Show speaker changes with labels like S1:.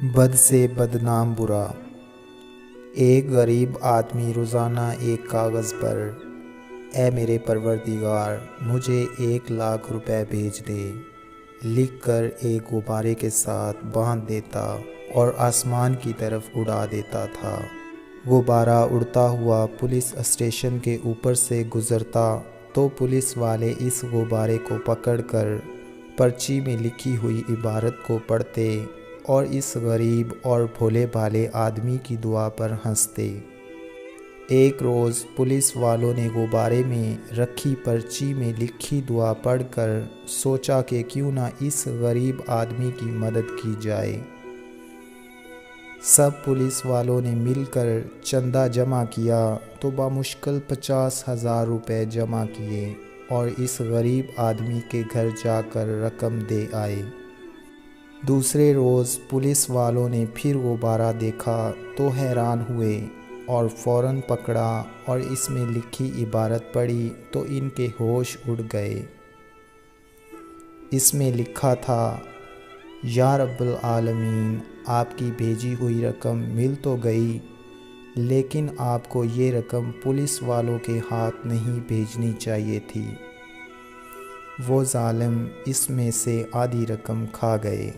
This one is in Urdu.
S1: بد سے بدنام برا۔ ایک غریب آدمی روزانہ ایک کاغذ پر اے میرے پروردگار مجھے 1,00,000 روپے بھیج دے لکھ کر ایک غبارے کے ساتھ باندھ دیتا اور آسمان کی طرف اڑا دیتا تھا۔ غبارہ اڑتا ہوا پولیس اسٹیشن کے اوپر سے گزرتا تو پولیس والے اس غبارے کو پکڑ کر پرچی میں لکھی ہوئی عبارت کو پڑھتے اور اس غریب اور بھولے بھالے آدمی کی دعا پر ہنستے۔ ایک روز پولیس والوں نے غبارے میں رکھی پرچی میں لکھی دعا پڑھ کر سوچا کہ کیوں نہ اس غریب آدمی کی مدد کی جائے۔ سب پولیس والوں نے مل کر چندہ جمع کیا تو بمشکل 50,000 روپے جمع کیے اور اس غریب آدمی کے گھر جا کر رقم دے آئے۔ دوسرے روز پولیس والوں نے پھر غبارہ دیکھا تو حیران ہوئے اور فوراً پکڑا اور اس میں لکھی عبارت پڑھی تو ان کے ہوش اڑ گئے۔ اس میں لکھا تھا، یا رب العالمین آپ کی بھیجی ہوئی رقم مل تو گئی لیکن آپ کو یہ رقم پولیس والوں کے ہاتھ نہیں بھیجنی چاہیے تھی۔ وہ ظالم اس میں سے آدھی رقم کھا گئے۔